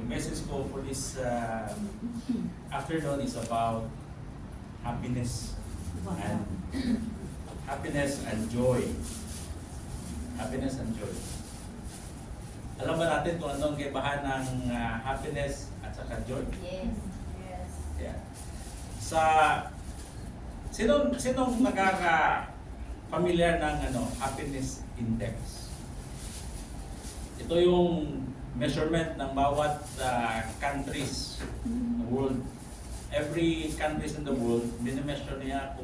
message ko for this afternoon is about happiness and joy. Happiness and joy. Alam ba natin kung anong kaibahan ng happiness at saka joy? Yes. Yes. Yeah. Sa sinong nakaka-familiar ng happiness index? Ito yung measurement ng bawat countries in the world. Every countries in the world, minimeasure nila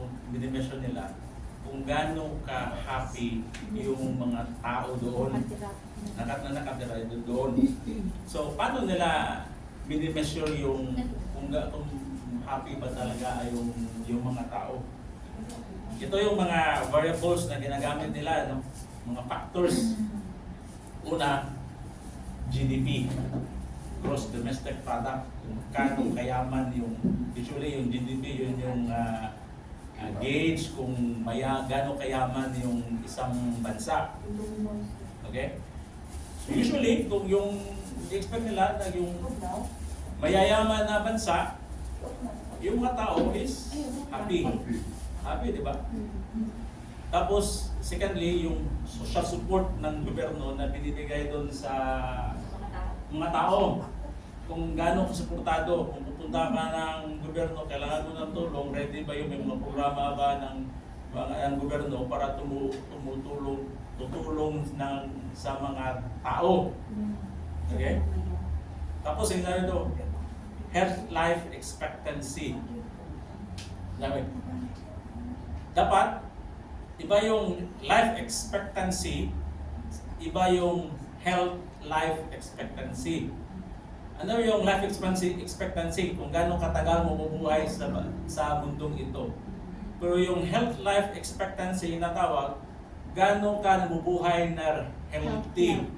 kung gaano ka-happy yung mga tao doon. Nakatira doon. So, paano nila minimeasure yung kung happy ba talaga yung mga tao? Ito yung mga variables na ginagamit nila, no? Mga factors. Una, GDP, gross domestic product, kung kano kayaman yung, usually yung GDP, yun yung gauge kung gaano kayaman yung isang bansa. Okay? So usually, kung yung expect nila na yung mayayaman na bansa, yung mga tao is happy. Happy, di ba? Tapos, secondly, yung social support ng gobyerno na binibigay doon sa mga tao. Kung gaano kasuportado, kung pupunta ka ng gobyerno, kailangan mo ng tulong, ready ba yung may mga programa ba ng gobyerno para tutulong sa mga tao. Okay? Tapos, yung ito, health life expectancy. Dapat, iba yung life expectancy, iba yung health life expectancy. Ano yung life expectancy? Kung gaano katagal mo mabuhay sa mundong ito. Pero yung health life expectancy na tawag, gaano ka mabuhay na healthy.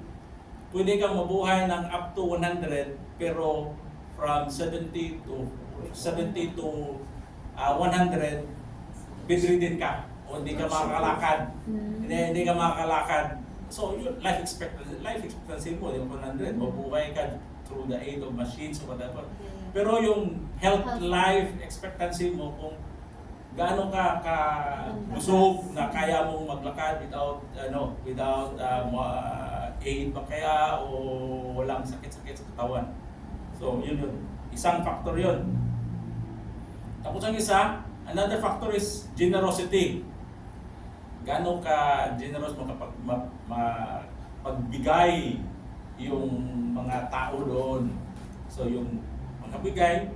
Pwede kang mabuhay ng up to 100, pero from 70 to 100, bedridden ka. O hindi ka makakalakad. Hindi ka makakalakad. So, yung life expectancy mo, yung 100, mabuhay ka through the aid of machines or whatever. Pero yung health life expectancy mo, kung gaano ka busog na kaya mong maglakad without aid ba kaya o walang sakit-sakit sa katawan. So, yun. Isang factor yun. Tapos ang isa, another factor is generosity. Gaano ka generous mo kapag magbigay yung mga tao doon. So yung magbigay.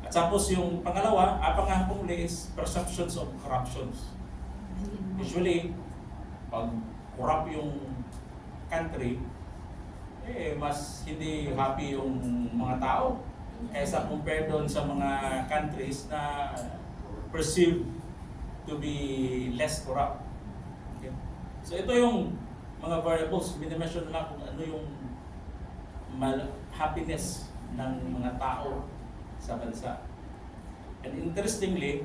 At tapos yung pangalawa, pangahapong huli is perceptions of corruptions. Usually, pag corrupt yung country, mas hindi happy yung mga tao kaysa compare doon sa mga countries na perceived to be less corrupt. Okay? So ito yung mga variables, minimeasure lang kung ano yung happiness ng mga tao sa bansa. And interestingly,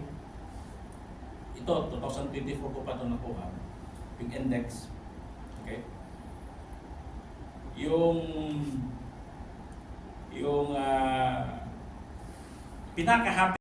ito, 2024 ko pa ito nakuha, big index. Okay? Yung pinaka-happy